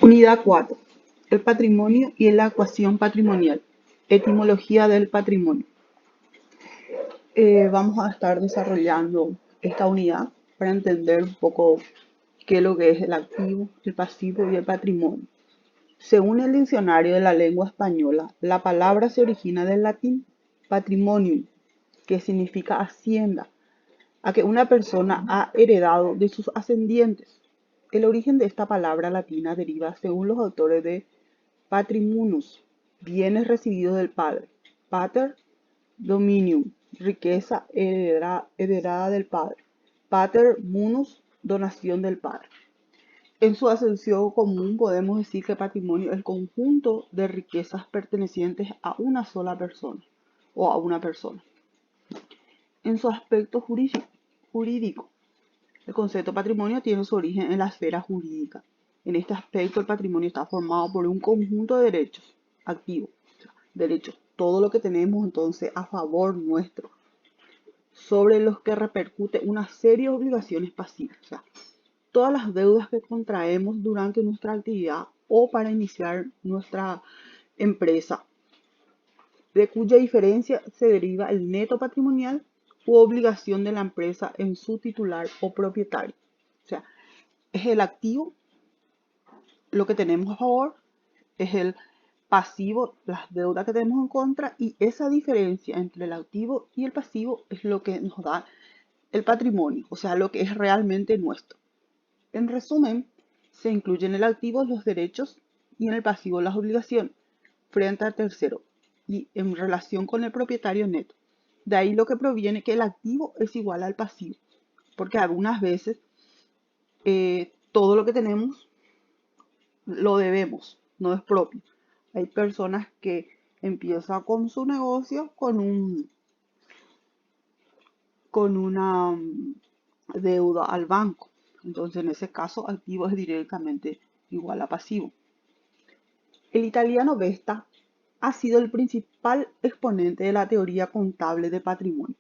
Unidad 4. El patrimonio y la ecuación patrimonial. Etimología del patrimonio. Vamos a estar desarrollando esta unidad para entender un poco qué es lo que es el activo, el pasivo y el patrimonio. Según el diccionario de la lengua española, la palabra se origina del latín patrimonium, que significa hacienda, a que una persona ha heredado de sus ascendientes. El origen de esta palabra latina deriva, según los autores, de patrimunus, bienes recibidos del padre; pater, dominium, riqueza heredada del padre; pater munus, donación del padre. En su acepción común podemos decir que patrimonio es el conjunto de riquezas pertenecientes a una sola persona o a una persona. En su aspecto jurídico, el concepto patrimonio tiene su origen en la esfera jurídica. En este aspecto, el patrimonio está formado por un conjunto de derechos activos, o sea, derechos, todo lo que tenemos entonces a favor nuestro, sobre los que repercute una serie de obligaciones pasivas, o sea, todas las deudas que contraemos durante nuestra actividad o para iniciar nuestra empresa, de cuya diferencia se deriva el neto patrimonial u obligación de la empresa en su titular o propietario. O sea, es el activo, lo que tenemos a favor, es el pasivo, las deudas que tenemos en contra, y esa diferencia entre el activo y el pasivo es lo que nos da el patrimonio, o sea, lo que es realmente nuestro. En resumen, se incluyen en el activo los derechos y en el pasivo las obligaciones frente al tercero y en relación con el propietario neto. De ahí lo que proviene que el activo es igual al pasivo, porque algunas veces todo lo que tenemos lo debemos, no es propio. Hay personas que empiezan con su negocio con una deuda al banco. Entonces, en ese caso, activo es directamente igual a pasivo. El italiano Vesta ha sido el principal exponente de la teoría contable de patrimonio,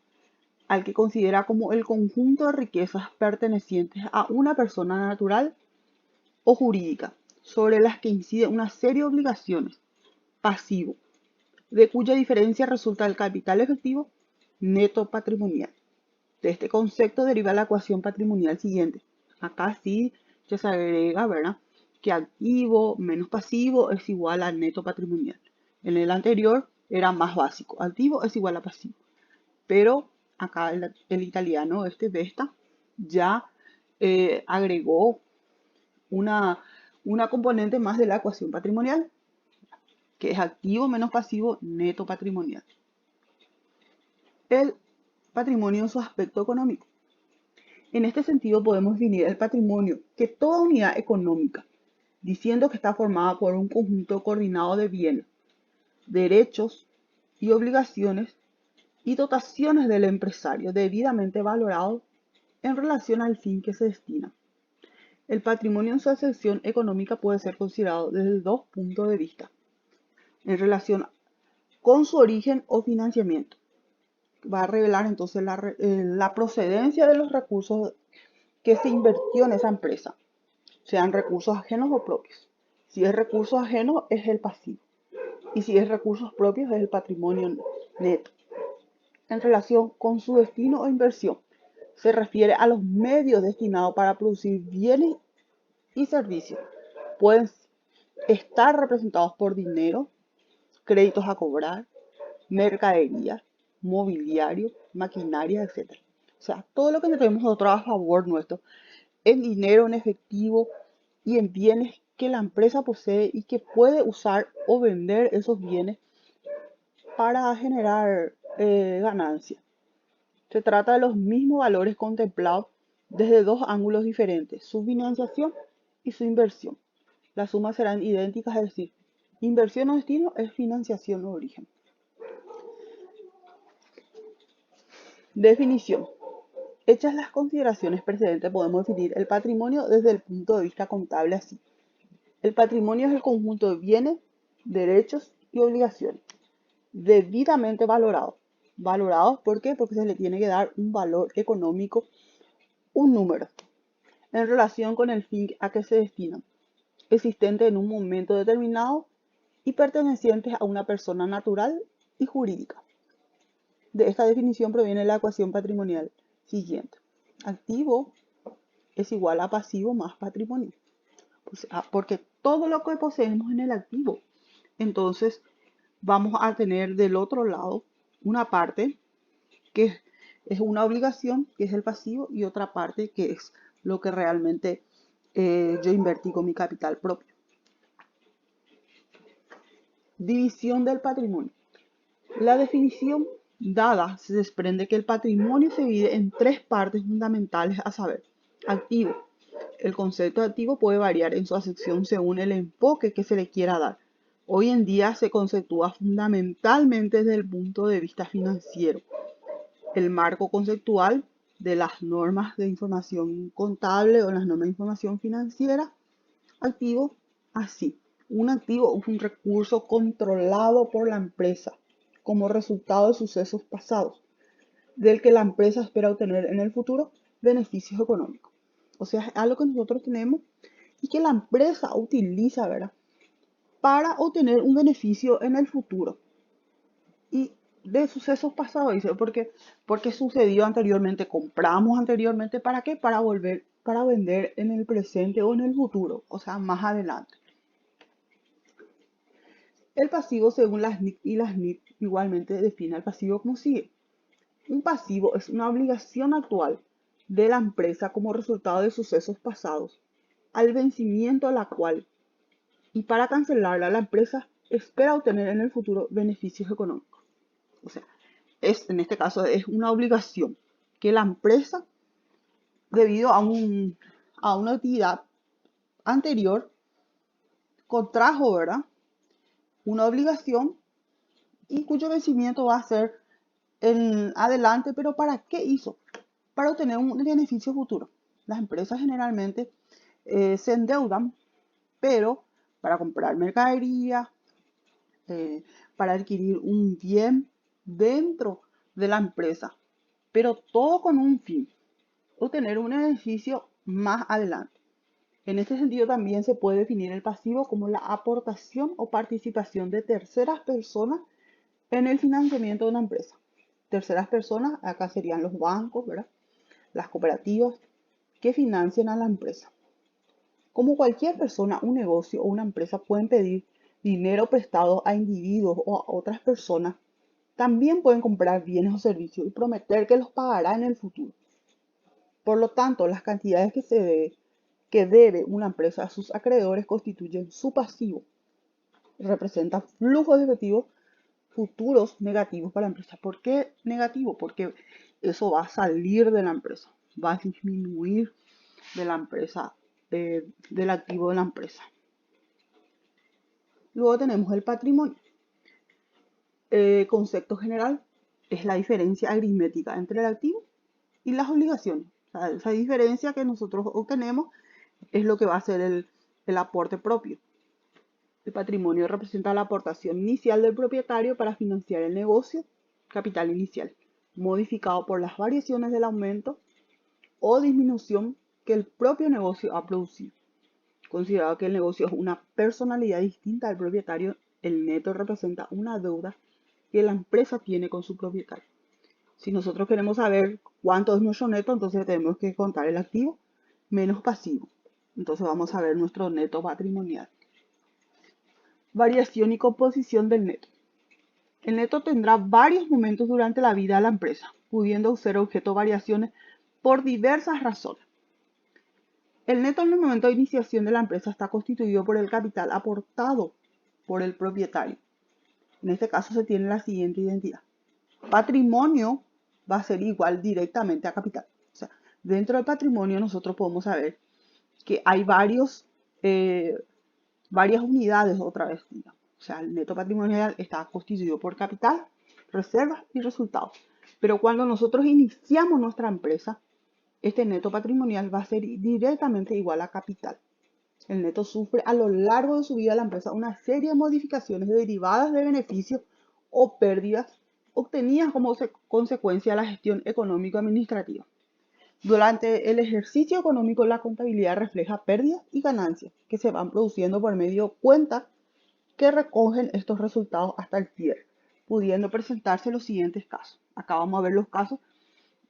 al que considera como el conjunto de riquezas pertenecientes a una persona natural o jurídica, sobre las que incide una serie de obligaciones, pasivo, de cuya diferencia resulta el capital efectivo neto patrimonial. De este concepto deriva la ecuación patrimonial siguiente. Acá sí ya se agrega, ¿verdad?, que activo menos pasivo es igual a neto patrimonial. En el anterior era más básico, activo es igual a pasivo. Pero acá el italiano, Vesta, ya agregó una componente más de la ecuación patrimonial, que es activo menos pasivo neto patrimonial. El patrimonio en su aspecto económico. En este sentido podemos definir el patrimonio que toda unidad económica, diciendo que está formada por un conjunto coordinado de bienes, derechos y obligaciones y dotaciones del empresario debidamente valorados en relación al fin que se destina. El patrimonio en su acepción económica puede ser considerado desde dos puntos de vista: en relación con su origen o financiamiento. Va a revelar entonces la procedencia de los recursos que se invirtió en esa empresa, sean recursos ajenos o propios. Si es recursos ajenos es el pasivo y si es recursos propios es el patrimonio neto. En relación con su destino o inversión, se refiere a los medios destinados para producir bienes y servicios. Pueden estar representados por dinero, créditos a cobrar, mercadería, mobiliario, maquinaria, etc. O sea, todo lo que tenemos nosotros a favor nuestro, en dinero, en efectivo y en bienes que la empresa posee y que puede usar o vender esos bienes para generar ganancias. Se trata de los mismos valores contemplados desde dos ángulos diferentes: su financiación y su inversión. Las sumas serán idénticas, es decir, inversión o destino es financiación o origen. Definición. Hechas las consideraciones precedentes, podemos definir el patrimonio desde el punto de vista contable así. El patrimonio es el conjunto de bienes, derechos y obligaciones debidamente valorados. ¿Valorados por qué? Porque se le tiene que dar un valor económico, un número, en relación con el fin a que se destinan. existentes en un momento determinado y pertenecientes a una persona natural y jurídica. De esta definición proviene la ecuación patrimonial siguiente. Activo es igual a pasivo más patrimonio. Porque todo lo que poseemos en el activo. Entonces vamos a tener del otro lado una parte que es una obligación, que es el pasivo, y otra parte que es lo que realmente yo invertí con mi capital propio. División del patrimonio. La definición dada se desprende que el patrimonio se divide en tres partes fundamentales, a saber, activo. El concepto de activo puede variar en su acepción según el enfoque que se le quiera dar. Hoy en día se conceptúa fundamentalmente desde el punto de vista financiero. El marco conceptual de las normas de información contable o las normas de información financiera. Activo, así. Un activo es un recurso controlado por la empresa como resultado de sucesos pasados, del que la empresa espera obtener en el futuro beneficios económicos. O sea, es algo que nosotros tenemos y que la empresa utiliza, ¿verdad?, para obtener un beneficio en el futuro. Y de sucesos pasados, dice, porque sucedió anteriormente, compramos anteriormente, ¿para qué? Para vender en el presente o en el futuro, o sea, más adelante. El pasivo, según las NIC y las NIP, igualmente define al pasivo como sigue. Un pasivo es una obligación actual de la empresa como resultado de sucesos pasados, al vencimiento de la cual, y para cancelarla, la empresa espera obtener en el futuro beneficios económicos. O sea, en este caso es una obligación que la empresa, debido a una actividad anterior, contrajo, ¿verdad?, una obligación y cuyo vencimiento va a ser en adelante, pero ¿para qué hizo? Para obtener un beneficio futuro. Las empresas generalmente se endeudan, pero para comprar mercadería, para adquirir un bien dentro de la empresa, pero todo con un fin, obtener un beneficio más adelante. En este sentido también se puede definir el pasivo como la aportación o participación de terceras personas en el financiamiento de una empresa. Terceras personas, acá serían los bancos, ¿verdad?, las cooperativas que financian a la empresa. Como cualquier persona, un negocio o una empresa pueden pedir dinero prestado a individuos o a otras personas. También pueden comprar bienes o servicios y prometer que los pagará en el futuro. Por lo tanto, las cantidades que debe una empresa a sus acreedores constituyen su pasivo. Representan flujos de efectivo futuros negativos para la empresa. ¿Por qué negativo? Porque eso va a salir de la empresa, va a disminuir de la empresa, del activo de la empresa. Luego tenemos el patrimonio. Concepto general es la diferencia aritmética entre el activo y las obligaciones. O sea, esa diferencia que nosotros obtenemos es lo que va a ser el aporte propio. El patrimonio representa la aportación inicial del propietario para financiar el negocio, capital inicial, modificado por las variaciones del aumento o disminución que el propio negocio ha producido. Considerado que el negocio es una personalidad distinta al propietario, el neto representa una deuda que la empresa tiene con su propietario. Si nosotros queremos saber cuánto es nuestro neto, entonces tenemos que contar el activo menos pasivo. Entonces vamos a ver nuestro neto patrimonial. Variación y composición del neto. El neto tendrá varios momentos durante la vida de la empresa, pudiendo ser objeto de variaciones por diversas razones. El neto en el momento de iniciación de la empresa está constituido por el capital aportado por el propietario. En este caso se tiene la siguiente identidad. Patrimonio va a ser igual directamente a capital. O sea, dentro del patrimonio nosotros podemos saber que hay varias unidades otra vez, digamos. O sea, el neto patrimonial está constituido por capital, reservas y resultados. Pero cuando nosotros iniciamos nuestra empresa, este neto patrimonial va a ser directamente igual a capital. El neto sufre a lo largo de su vida la empresa una serie de modificaciones derivadas de beneficios o pérdidas obtenidas como consecuencia de la gestión económico-administrativa. Durante el ejercicio económico, la contabilidad refleja pérdidas y ganancias que se van produciendo por medio de cuentas que recogen estos resultados hasta el cierre, pudiendo presentarse los siguientes casos. Acá vamos a ver los casos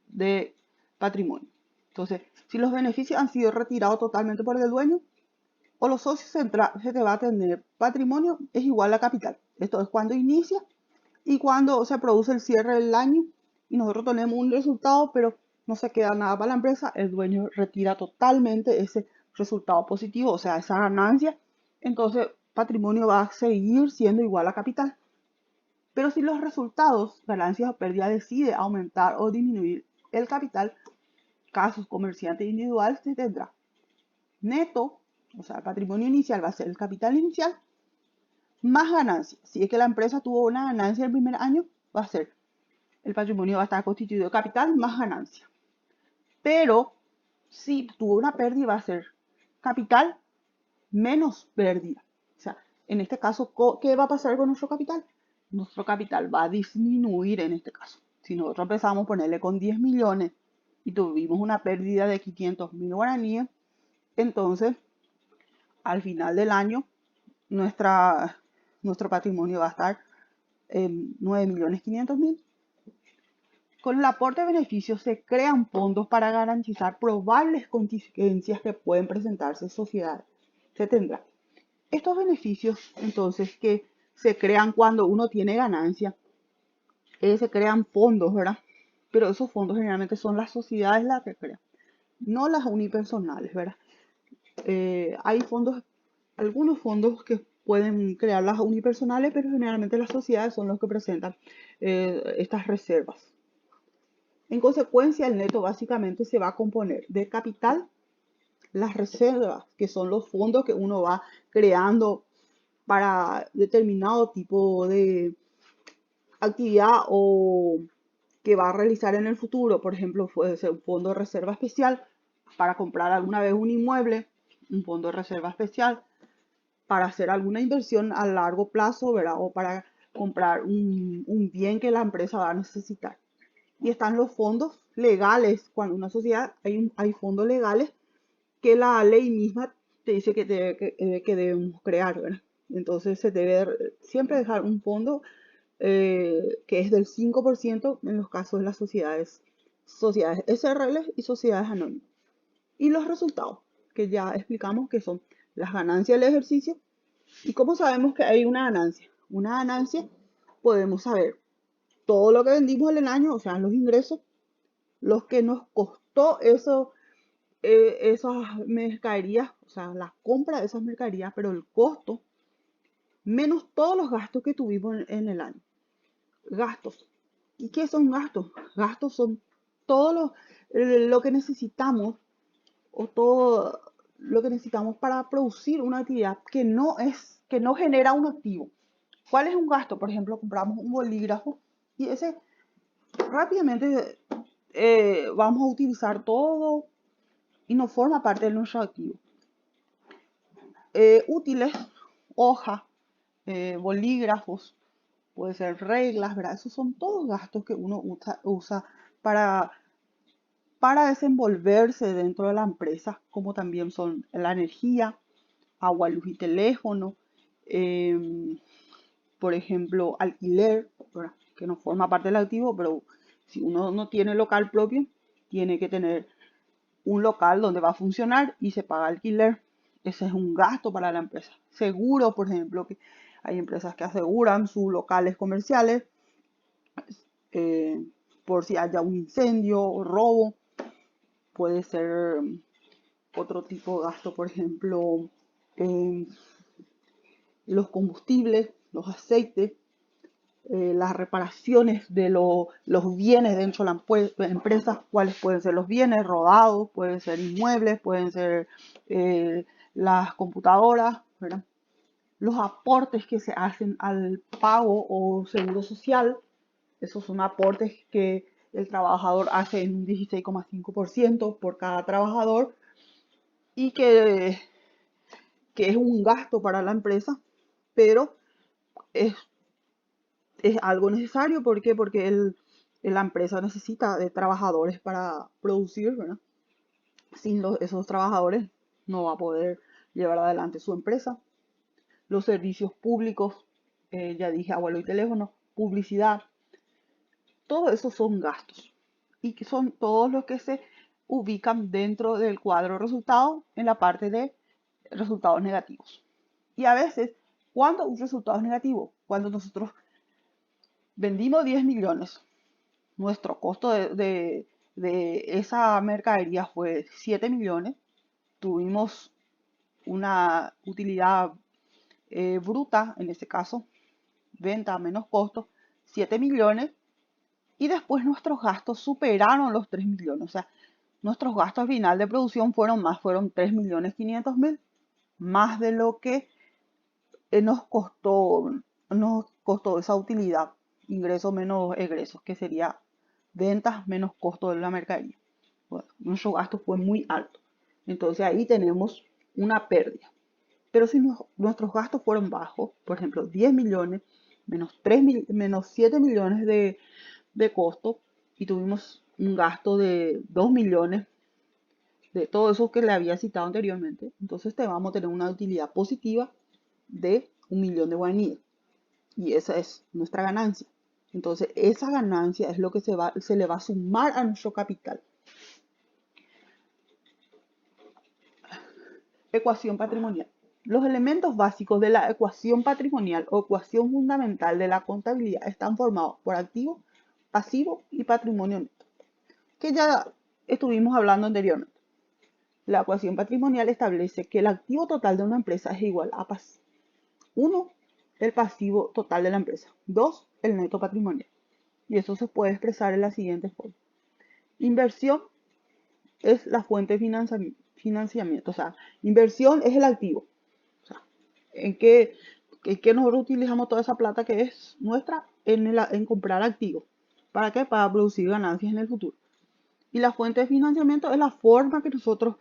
de patrimonio. Entonces, si los beneficios han sido retirados totalmente por el dueño o los socios se te va a tener patrimonio es igual a capital. Esto es cuando inicia y cuando se produce el cierre del año y nosotros tenemos un resultado, pero no se queda nada para la empresa, el dueño retira totalmente ese resultado positivo, o sea, esa ganancia, entonces patrimonio va a seguir siendo igual a capital. Pero si los resultados, ganancias o pérdidas, decide aumentar o disminuir el capital, casos comerciantes individuales se tendrá neto, o sea, el patrimonio inicial va a ser el capital inicial más ganancias. Si es que la empresa tuvo una ganancia el primer año, va a ser el patrimonio va a estar constituido de capital más ganancia. Pero si tuvo una pérdida, va a ser capital menos pérdida. O sea, en este caso, ¿qué va a pasar con nuestro capital? Nuestro capital va a disminuir en este caso. Si nosotros empezamos a ponerle con 10 millones y tuvimos una pérdida de 500.000 guaraníes, entonces al final del año nuestro patrimonio va a estar en 9.500.000. Con el aporte de beneficios se crean fondos para garantizar probables contingencias que pueden presentarse en sociedades. Se tendrá estos beneficios, entonces, que se crean cuando uno tiene ganancia, se crean fondos, ¿verdad? Pero esos fondos generalmente son las sociedades las que crean, no las unipersonales, ¿verdad? Hay fondos, algunos fondos que pueden crear las unipersonales, pero generalmente las sociedades son los que presentan estas reservas. En consecuencia, el neto básicamente se va a componer de capital, las reservas, que son los fondos que uno va creando para determinado tipo de actividad o que va a realizar en el futuro. Por ejemplo, puede ser un fondo de reserva especial para comprar alguna vez un inmueble, un fondo de reserva especial para hacer alguna inversión a largo plazo, ¿verdad? O para comprar un bien que la empresa va a necesitar. Y están los fondos legales. Cuando una sociedad hay fondos legales que la ley misma te dice que debemos crear, ¿verdad? Entonces se debe siempre dejar un fondo que es del 5% en los casos de las sociedades SRL y sociedades anónimas. Y los resultados, que ya explicamos que son las ganancias del ejercicio. ¿Y cómo sabemos que hay una ganancia? Una ganancia podemos saber todo lo que vendimos en el año, o sea, los ingresos, los que nos costó esas mercaderías, o sea, la compra de esas mercaderías, pero el costo, menos todos los gastos que tuvimos en el año. Gastos. ¿Y qué son gastos? Gastos son todo lo que necesitamos o todo lo que necesitamos para producir una actividad que no genera un activo. ¿Cuál es un gasto? Por ejemplo, compramos un bolígrafo y ese rápidamente vamos a utilizar todo y no forma parte de nuestro activo. Útiles, hojas, bolígrafos, puede ser reglas, ¿verdad? Esos son todos gastos que uno usa para, para desenvolverse dentro de la empresa, como también son la energía, agua, luz y teléfono, por ejemplo, alquiler, ¿verdad? Que no forma parte del activo, pero si uno no tiene local propio, tiene que tener un local donde va a funcionar y se paga alquiler. Ese es un gasto para la empresa. Seguro, por ejemplo, que hay empresas que aseguran sus locales comerciales eh, por si haya un incendio o robo. Puede ser otro tipo de gasto, por ejemplo, los combustibles, los aceites, las reparaciones de los bienes dentro de la empresa, cuáles pueden ser los bienes rodados, pueden ser inmuebles, pueden ser las computadoras, ¿verdad? Los aportes que se hacen al pago o seguro social, esos son aportes que el trabajador hace en un 16,5% por cada trabajador y que es un gasto para la empresa, pero es algo necesario. ¿Por qué? Porque la empresa necesita de trabajadores para producir, ¿verdad? Sin esos trabajadores no va a poder llevar adelante su empresa. Los servicios públicos, ya dije, abuelo y teléfono, publicidad, todo eso son gastos y que son todos los que se ubican dentro del cuadro de resultados en la parte de resultados negativos. Y a veces, cuando un resultado es negativo, cuando nosotros vendimos 10 millones, nuestro costo de esa mercadería fue 7 millones, tuvimos una utilidad bruta, en este caso, venta menos costo, 7 millones, y después nuestros gastos superaron los 3 millones. O sea, nuestros gastos al final de producción fueron 3.500.000, más de lo que nos costó esa utilidad, ingresos menos egresos, que sería ventas menos costo de la mercadería. Bueno, nuestro gasto fue muy alto. Entonces ahí tenemos una pérdida. Pero si nuestros gastos fueron bajos, por ejemplo, 10 millones menos 7 millones de costo y tuvimos un gasto de 2 millones de todo eso que le había citado anteriormente, entonces te vamos a tener una utilidad positiva de 1 millón de guaraníes. Y esa es nuestra ganancia. Entonces, esa ganancia es lo que se le va a sumar a nuestro capital. Ecuación patrimonial. Los elementos básicos de la ecuación patrimonial o ecuación fundamental de la contabilidad están formados por activo, pasivo y patrimonio neto, que ya estuvimos hablando anteriormente. La ecuación patrimonial establece que el activo total de una empresa es igual a 1, el pasivo total de la empresa. 2, el neto patrimonial. Y eso se puede expresar en la siguiente forma. Inversión es la fuente de financiamiento. O sea, inversión es el activo. O sea, ¿en qué nosotros utilizamos toda esa plata que es nuestra? En comprar activos. ¿Para qué? Para producir ganancias en el futuro. Y la fuente de financiamiento es la forma que nosotros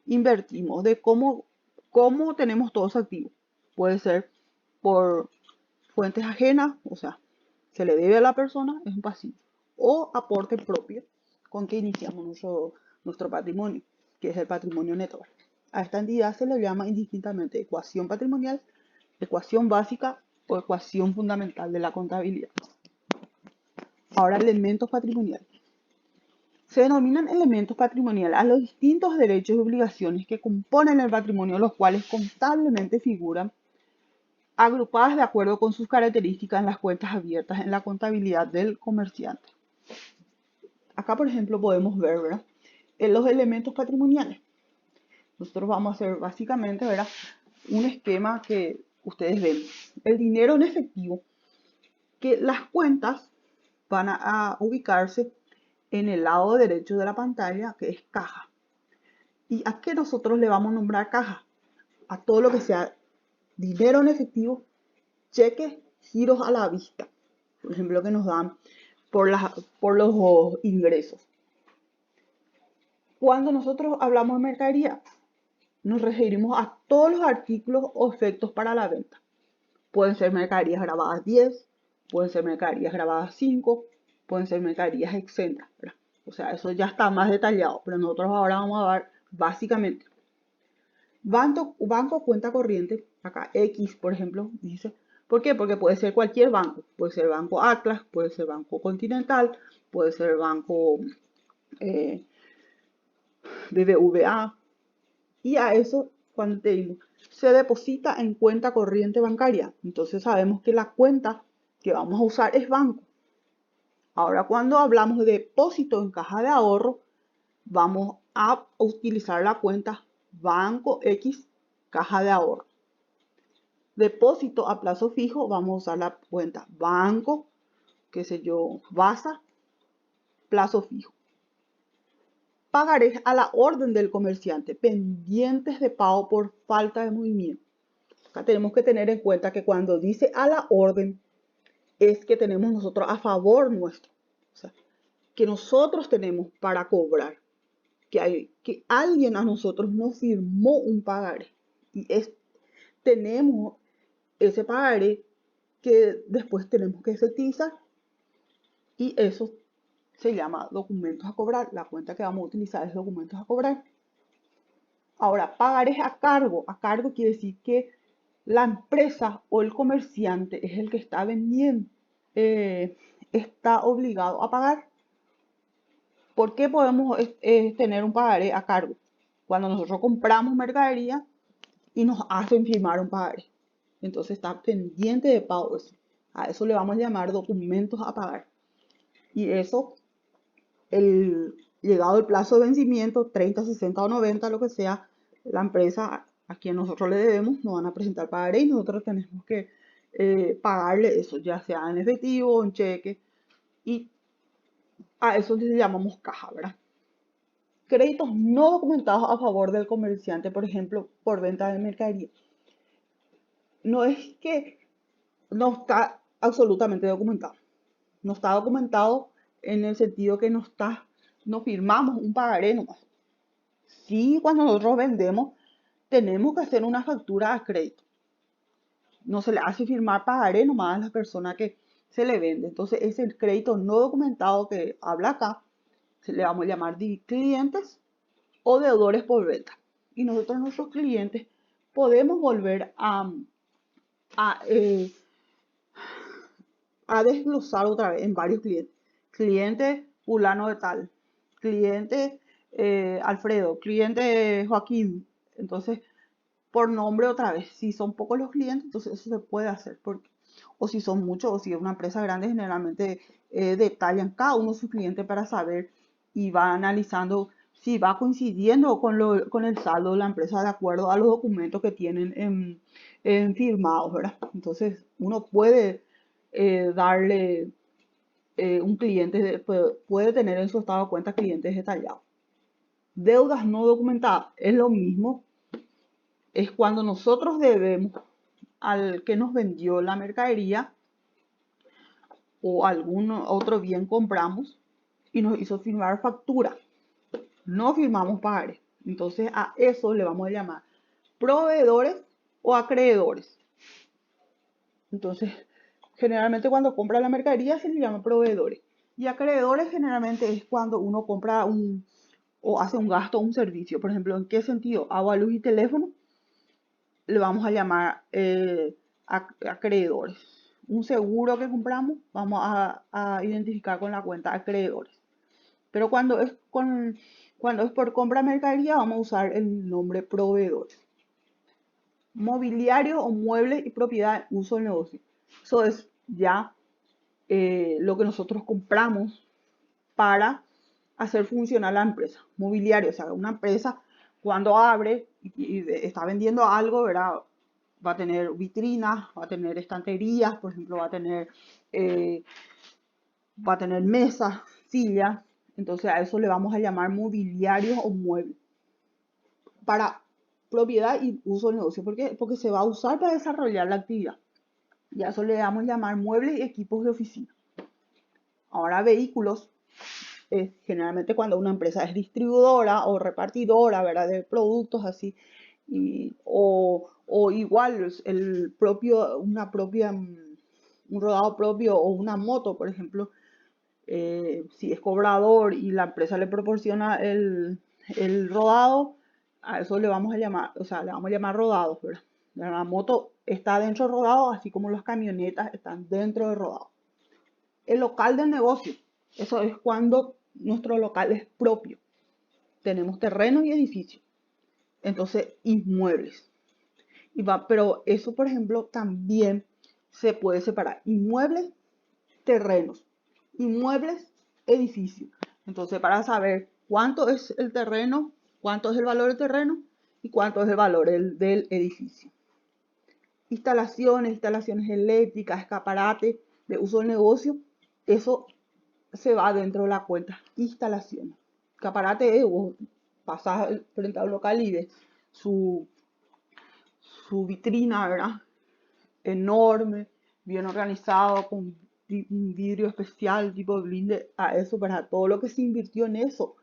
invertimos, de cómo tenemos todos activos. Puede ser por fuentes ajenas, o sea, se le debe a la persona, es un pasivo. O aporte propio, con que iniciamos nuestro patrimonio, que es el patrimonio neto. A esta entidad se le llama indistintamente ecuación patrimonial, ecuación básica o ecuación fundamental de la contabilidad. Ahora, elementos patrimoniales. Se denominan elementos patrimoniales a los distintos derechos y obligaciones que componen el patrimonio, los cuales contablemente figuran agrupadas de acuerdo con sus características en las cuentas abiertas en la contabilidad del comerciante. Acá, por ejemplo, podemos ver, ¿verdad?, en los elementos patrimoniales. Nosotros vamos a hacer básicamente, ¿verdad?, un esquema que ustedes ven. El dinero en efectivo, que las cuentas van a ubicarse en el lado derecho de la pantalla, que es caja. ¿Y a qué nosotros le vamos a nombrar caja? A todo lo que sea dinero en efectivo, cheques, giros a la vista. Por ejemplo, que nos dan por los ingresos. Cuando nosotros hablamos de mercadería, nos referimos a todos los artículos o efectos para la venta. Pueden ser mercaderías grabadas 10, pueden ser mercaderías grabadas 5, pueden ser mercaderías exentas, ¿verdad? O sea, eso ya está más detallado, pero nosotros ahora vamos a ver básicamente. Banco cuenta corriente, acá X, por ejemplo, dice. ¿Por qué? Porque puede ser cualquier banco. Puede ser Banco Atlas, puede ser Banco Continental, puede ser Banco BBVA. Y a eso, cuando te digo, se deposita en cuenta corriente bancaria. Entonces sabemos que la cuenta que vamos a usar es banco. Ahora, cuando hablamos de depósito en caja de ahorro, vamos a utilizar la cuenta Banco X caja de ahorro. Depósito a plazo fijo, vamos a usar la cuenta Banco, qué sé yo, Basa, plazo fijo. Pagarés a la orden del comerciante, pendientes de pago por falta de movimiento. Acá tenemos que tener en cuenta que cuando dice a la orden, es que tenemos nosotros a favor nuestro. O sea, que nosotros tenemos para cobrar. Que alguien a nosotros nos firmó un pagaré. Y tenemos ese pagaré que después tenemos que efectivizar. Y eso se llama documentos a cobrar. La cuenta que vamos a utilizar es documentos a cobrar. Ahora, pagarés a cargo. A cargo quiere decir que la empresa o el comerciante es el que está vendiendo. Está obligado a pagar. ¿Por qué podemos tener un pagaré a cargo? Cuando nosotros compramos mercadería y nos hacen firmar un pagaré. Entonces está pendiente de pago eso. A eso le vamos a llamar documentos a pagar. Y eso, llegado el plazo de vencimiento, 30, 60 o 90, lo que sea, la empresa a quien nosotros le debemos nos van a presentar pagaré y nosotros tenemos que pagarle eso, ya sea en efectivo o en cheque. Y a eso le llamamos caja, ¿verdad? Créditos no documentados a favor del comerciante, por ejemplo, por venta de mercadería. No es que no está absolutamente documentado. No está documentado en el sentido que no firmamos un pagaré nomás. Sí, cuando nosotros vendemos, tenemos que hacer una factura a crédito. No se le hace firmar pagaré nomás a la persona que se le vende. Entonces, ese crédito no documentado que habla acá, se le vamos a llamar clientes o deudores por venta. Y nosotros, nuestros clientes, podemos volver a, eh, a desglosar otra vez en varios clientes. Cliente fulano de tal, cliente Alfredo, cliente Joaquín. Entonces, por nombre otra vez. Si son pocos los clientes, entonces eso se puede hacer. O si son muchos, o si es una empresa grande, generalmente detallan cada uno de sus clientes para saber y va analizando si va coincidiendo con el saldo de la empresa de acuerdo a los documentos que tienen firmados, ¿verdad? Entonces, uno puede darle un cliente, puede tener en su estado de cuenta clientes detallados. Deudas no documentadas es lo mismo, es cuando nosotros debemos al que nos vendió la mercadería o algún otro bien compramos y nos hizo firmar factura. No firmamos pagaré. Entonces a eso le vamos a llamar proveedores o acreedores. Entonces, generalmente cuando compra la mercadería se le llama proveedores. Y acreedores generalmente es cuando uno compra o hace un gasto o un servicio. Por ejemplo, ¿en qué sentido? Agua, luz y teléfono le vamos a llamar acreedores. Un seguro que compramos vamos a identificar con la cuenta acreedores. Pero cuando es por compra de mercadería vamos a usar el nombre proveedores. Mobiliario o muebles y propiedad uso del negocio. Eso es ya lo que nosotros compramos para hacer funcionar la empresa. Mobiliario, o sea, una empresa cuando abre y está vendiendo algo, ¿verdad? Va a tener vitrinas, va a tener estanterías, por ejemplo, eh, va a tener mesas, sillas. Entonces a eso le vamos a llamar mobiliario o mueble. Para propiedad y uso del negocio. ¿Por qué? Porque se va a usar para desarrollar la actividad. Y a eso le vamos a llamar muebles y equipos de oficina. Ahora vehículos, generalmente cuando una empresa es distribuidora o repartidora, ¿verdad? De productos así, o igual un rodado propio o una moto, por ejemplo, si es cobrador y la empresa le proporciona el rodado, a eso le vamos a llamar, o sea, le vamos a llamar rodados, ¿verdad? La moto está dentro del rodado, así como las camionetas están dentro del rodado. El local del negocio, eso es cuando nuestro local es propio. Tenemos terrenos y edificios. Entonces, inmuebles. Pero eso, por ejemplo, también se puede separar. Inmuebles, terrenos. Inmuebles, edificios. Entonces, para saber cuánto es el terreno, cuánto es el valor del terreno y cuánto es el valor del edificio. Instalaciones eléctricas, escaparates de uso del negocio, eso se va dentro de la cuenta instalaciones. Escaparate es, vos pasás frente a un local y ves su, su vitrina, ¿verdad? Enorme, bien organizado, con un vidrio especial, tipo blinde, a eso, para todo lo que se invirtió en eso,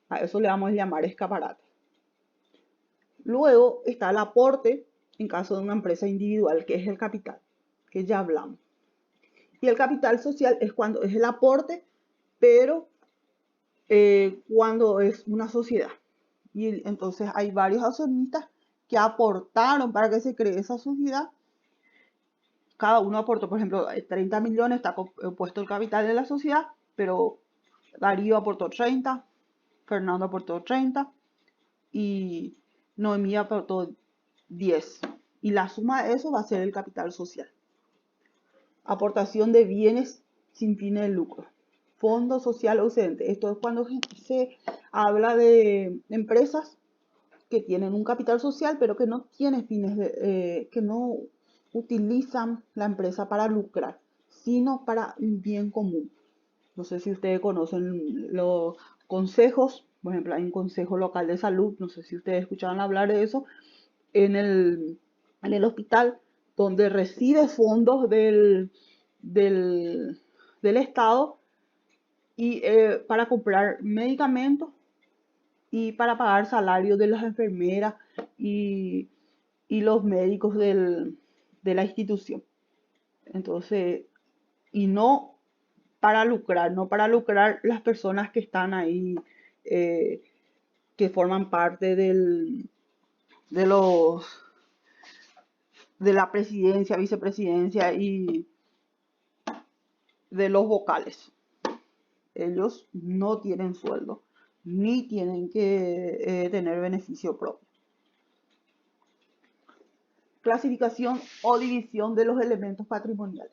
a eso le vamos a llamar escaparate. Luego está el aporte en caso de una empresa individual, que es el capital, que ya hablamos. Y el capital social es cuando es el aporte, pero cuando es una sociedad. Y entonces hay varios accionistas que aportaron para que se cree esa sociedad. Cada uno aportó, por ejemplo, 30 millones está puesto el capital de la sociedad, pero Darío aportó 30, Fernando aportó 30 y Noemí aportó 10. Y la suma de eso va a ser el capital social. Aportación de bienes sin fines de lucro. Fondo social ausente. Esto es cuando se habla de empresas que tienen un capital social, pero que no tienen fines que no utilizan la empresa para lucrar, sino para un bien común. No sé si ustedes conocen los consejos, por ejemplo, hay un consejo local de salud, no sé si ustedes escucharon hablar de eso, en el hospital, donde recibe fondos del, del Estado y para comprar medicamentos y para pagar salarios de las enfermeras y, y los médicos de la institución. Entonces, y no para lucrar las personas que están ahí, eh, que forman parte de los de la presidencia, vicepresidencia y de los vocales. Ellos no tienen sueldo ni tienen que tener beneficio propio. Clasificación o división de los elementos patrimoniales.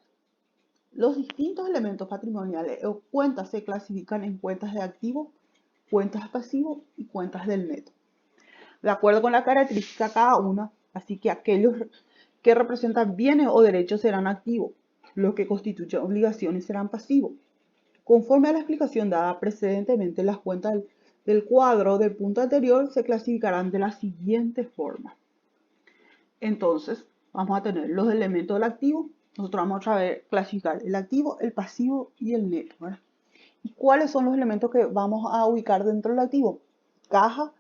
Los distintos elementos patrimoniales o cuentas se clasifican en cuentas de activo, cuentas de pasivo y cuentas del neto, de acuerdo con la característica de cada una, así que aquellos que representan bienes o derechos serán activos, los que constituyen obligaciones serán pasivos. Conforme a la explicación dada precedentemente, las cuentas del cuadro del punto anterior se clasificarán de la siguiente forma. Entonces, vamos a tener los elementos del activo. Nosotros vamos a ver, clasificar el activo, el pasivo y el neto, ¿verdad? ¿Y cuáles son los elementos que vamos a ubicar dentro del activo? Caja,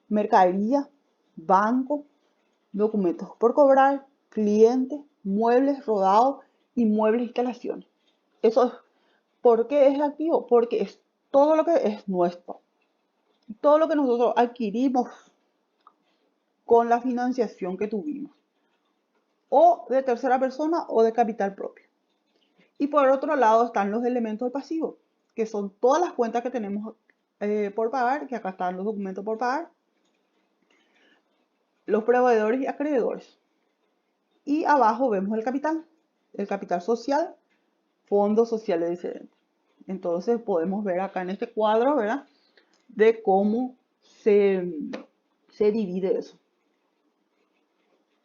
mercadería, banco, documentos por cobrar, clientes, muebles rodados y muebles e instalaciones. Eso es, ¿por qué es activo? Porque es todo lo que es nuestro. Todo lo que nosotros adquirimos con la financiación que tuvimos. O de tercera persona o de capital propio. Y por otro lado están los elementos pasivos, que son todas las cuentas que tenemos por pagar, que acá están los documentos por pagar, los proveedores y acreedores. Y abajo vemos el capital social, fondos sociales excedentes. Entonces podemos ver acá en este cuadro, ¿verdad? De cómo se divide eso.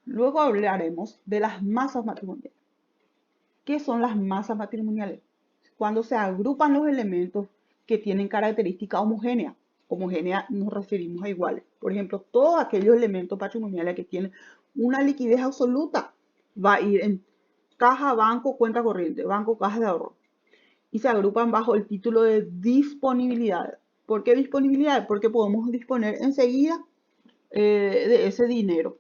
Luego hablaremos de las masas matrimoniales. ¿Qué son las masas matrimoniales? Cuando se agrupan los elementos que tienen característica homogénea. Homogénea nos referimos a iguales. Por ejemplo, todos aquellos elementos patrimoniales que tienen una liquidez absoluta va a ir en caja, banco, cuenta corriente, banco, caja de ahorro. Y se agrupan bajo el título de disponibilidad. ¿Por qué disponibilidad? Porque podemos disponer enseguida de ese dinero.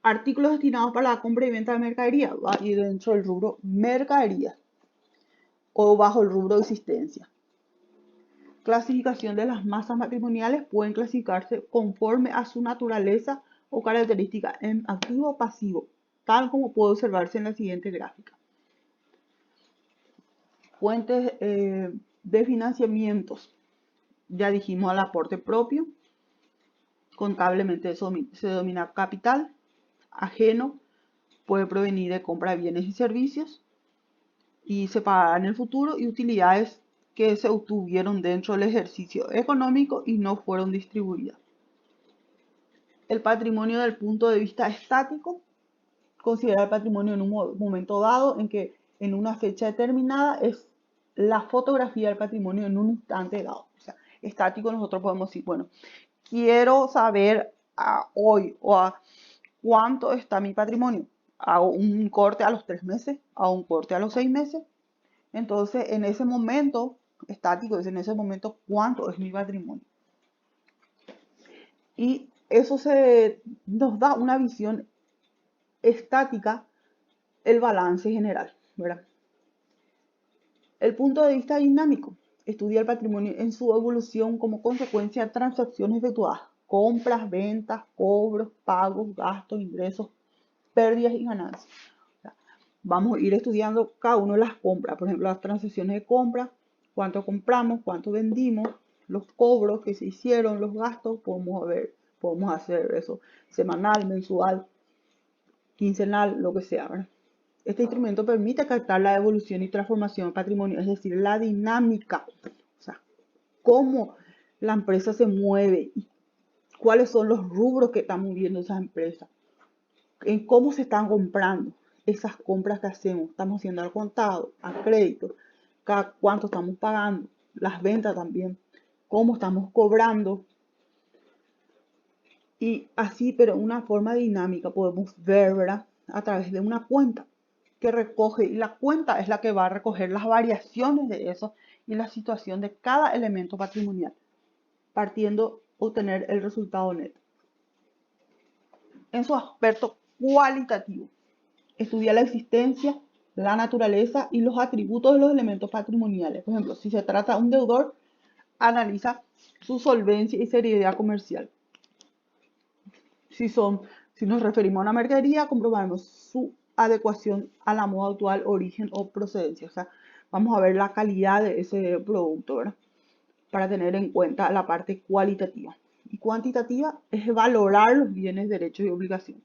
Artículos destinados para la compra y venta de mercadería, va a ir dentro del rubro mercadería o bajo el rubro de existencia. Clasificación de las masas matrimoniales pueden clasificarse conforme a su naturaleza o característica en activo o pasivo, tal como puede observarse en la siguiente gráfica. Fuentes de financiamientos. Ya dijimos el aporte propio. Contablemente se denomina capital. Ajeno puede provenir de compra de bienes y servicios y se pagará en el futuro, y utilidades que se obtuvieron dentro del ejercicio económico y no fueron distribuidas. El patrimonio del punto de vista estático considera el patrimonio en un momento dado en que en una fecha determinada es la fotografía del patrimonio en un instante dado. O sea, estático nosotros podemos decir, bueno, quiero saber hoy o a cuánto está mi patrimonio. Hago un corte a los 3 meses, hago un corte a los 6 meses. Entonces, en ese momento estático, es en ese momento cuánto es mi patrimonio. Y eso nos da una visión estática, el balance general, ¿verdad? El punto de vista dinámico. Estudia el patrimonio en su evolución como consecuencia de transacciones efectuadas, compras, ventas, cobros, pagos, gastos, ingresos, pérdidas y ganancias. O sea, vamos a ir estudiando cada una de las compras, por ejemplo, las transacciones de compra, cuánto compramos, cuánto vendimos, los cobros que se hicieron, los gastos, podemos hacer eso semanal, mensual, quincenal, lo que sea, ¿verdad? Este instrumento permite captar la evolución y transformación del patrimonio, es decir, la dinámica, o sea, cómo la empresa se mueve y cuáles son los rubros que están moviendo esas empresas, en cómo se están comprando esas compras que hacemos. Estamos haciendo al contado, a crédito, cada cuánto estamos pagando, las ventas también, cómo estamos cobrando. Y así, pero de una forma dinámica, podemos ver, ¿verdad? A través de una cuenta que recoge, y la cuenta es la que va a recoger las variaciones de eso y la situación de cada elemento patrimonial, partiendo obtener el resultado neto. En su aspecto cualitativo, estudia la existencia, la naturaleza y los atributos de los elementos patrimoniales. Por ejemplo, si se trata de un deudor, analiza su solvencia y seriedad comercial. Si nos referimos a una mercadería, comprobaremos su adecuación a la moda actual, origen o procedencia. O sea, vamos a ver la calidad de ese producto, ¿verdad? Para tener en cuenta la parte cualitativa. Y cuantitativa es valorar los bienes, derechos y obligaciones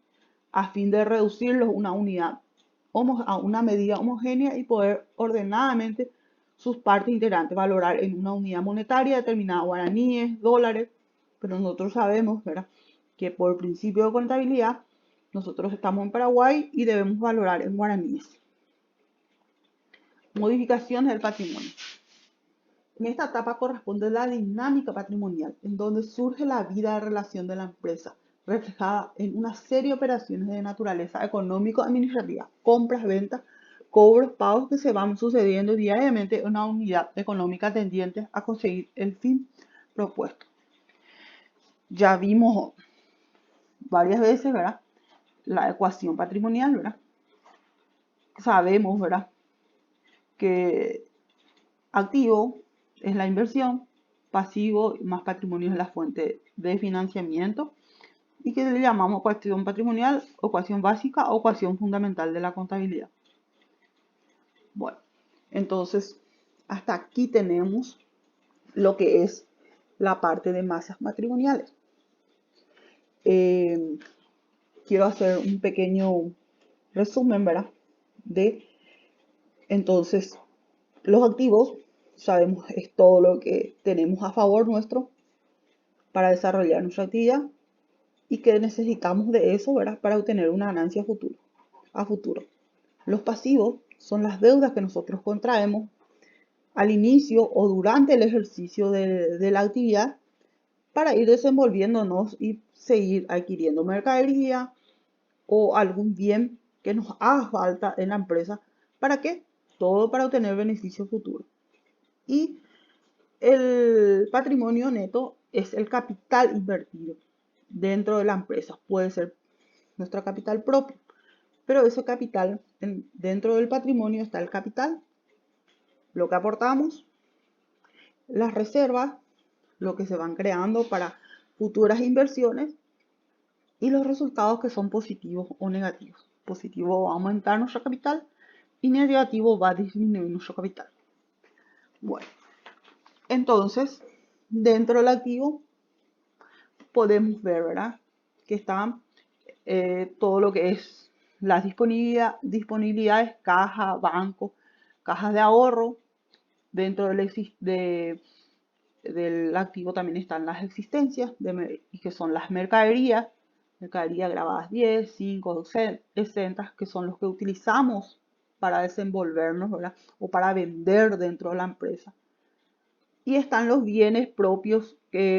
a fin de reducirlos a una medida homogénea y poder ordenadamente sus partes integrantes, valorar en una unidad monetaria determinada, guaraníes, dólares, pero nosotros sabemos, ¿verdad?, que por principio de contabilidad nosotros estamos en Paraguay y debemos valorar en guaraníes. Modificaciones del patrimonio. En esta etapa corresponde la dinámica patrimonial, en donde surge la vida de relación de la empresa, reflejada en una serie de operaciones de naturaleza económico-administrativa, compras, ventas, cobros, pagos que se van sucediendo diariamente en una unidad económica tendiente a conseguir el fin propuesto. Ya vimos varias veces, ¿verdad?, la ecuación patrimonial, ¿verdad? Sabemos, ¿verdad?, que activo es la inversión, pasivo más patrimonio es la fuente de financiamiento y que le llamamos ecuación patrimonial, ecuación básica o ecuación fundamental de la contabilidad. Bueno, entonces hasta aquí tenemos lo que es la parte de masas patrimoniales. Quiero hacer un pequeño resumen, ¿verdad? Entonces, los activos, sabemos, es todo lo que tenemos a favor nuestro para desarrollar nuestra actividad y que necesitamos de eso, ¿verdad?, para obtener una ganancia a futuro. Los pasivos son las deudas que nosotros contraemos al inicio o durante el ejercicio de la actividad para ir desenvolviéndonos y seguir adquiriendo mercadería o algún bien que nos haga falta en la empresa. ¿Para qué? Todo para obtener beneficio futuro. Y el patrimonio neto es el capital invertido dentro de la empresa. Puede ser nuestro capital propio, pero ese capital, dentro del patrimonio está el capital, lo que aportamos, las reservas, lo que se van creando para futuras inversiones y los resultados que son positivos o negativos. Positivo va a aumentar nuestro capital y negativo va a disminuir nuestro capital. Bueno, entonces, dentro del activo podemos ver, ¿verdad?, que están todo lo que es las disponibilidades, caja, banco, cajas de ahorro. Dentro del activo también están las existencias, que son las mercaderías grabadas 10, 5, 60, que son los que utilizamos para desenvolvernos, ¿verdad?, o para vender dentro de la empresa. Y están los bienes propios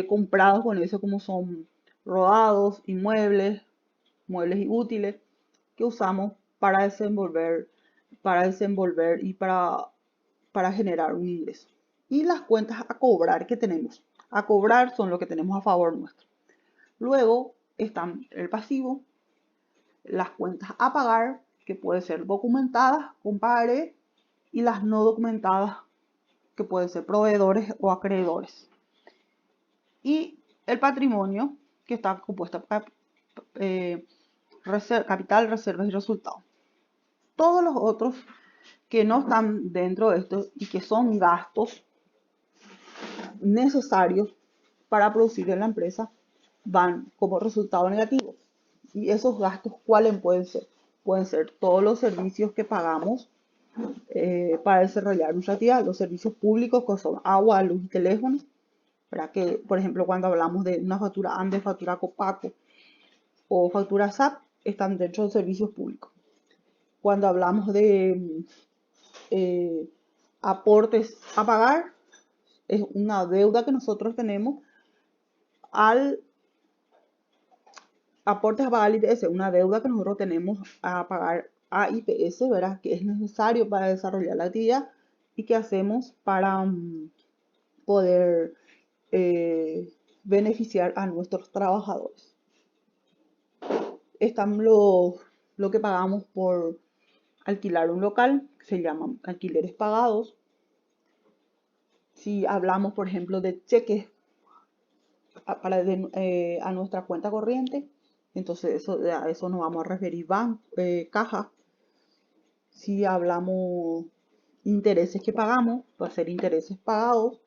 comprados con eso, como son rodados, inmuebles, muebles y útiles, que usamos para desenvolver y para generar un ingreso. Y las cuentas a cobrar que tenemos. A cobrar son lo que tenemos a favor nuestro. Luego están el pasivo, las cuentas a pagar, que pueden ser documentadas con pagaré, y las no documentadas que pueden ser proveedores o acreedores. Y el patrimonio, que está compuesto por capital, reservas y resultados. Todos los otros que no están dentro de esto y que son gastos necesarios para producir en la empresa van como resultado negativo. Y esos gastos, ¿cuáles pueden ser? Pueden ser todos los servicios que pagamos para desarrollar nuestra actividad, los servicios públicos que son agua, luz y teléfonos, para que, por ejemplo, cuando hablamos de una factura ANDE, factura Copaco o factura SAP, están dentro de servicios públicos. Cuando hablamos de aportes a pagar, es una deuda que nosotros tenemos al aportes a pagar al IPS, una deuda que nosotros tenemos a pagar a IPS, ¿verdad? Que es necesario para desarrollar la actividad y que hacemos para poder beneficiar a nuestros trabajadores. Están lo que pagamos por alquilar un local, que se llaman alquileres pagados. Si hablamos, por ejemplo, de cheques a nuestra cuenta corriente, entonces a eso nos vamos a referir caja. Si hablamos intereses que pagamos, va a ser intereses pagados.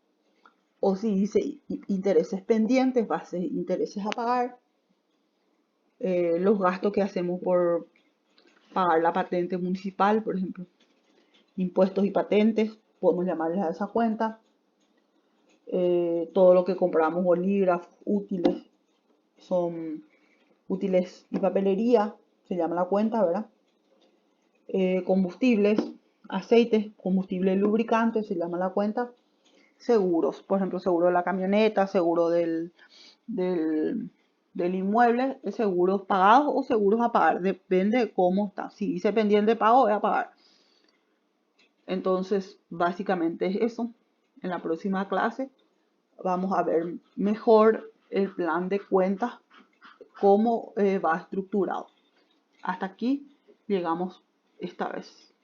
O si dice intereses pendientes, va a ser intereses a pagar. Los gastos que hacemos por pagar la patente municipal, por ejemplo, impuestos y patentes, podemos llamarles a esa cuenta. Todo lo que compramos, bolígrafos, útiles, son útiles y papelería, se llama la cuenta, ¿verdad? Combustibles, aceites, combustible lubricante, se llama la cuenta. Seguros, por ejemplo, seguro de la camioneta, seguro del inmueble, seguros pagados o seguros a pagar, depende de cómo está. Si dice pendiente de pago, voy a pagar. Entonces, básicamente es eso. En la próxima clase vamos a ver mejor el plan de cuentas, cómo va estructurado. Hasta aquí llegamos esta vez.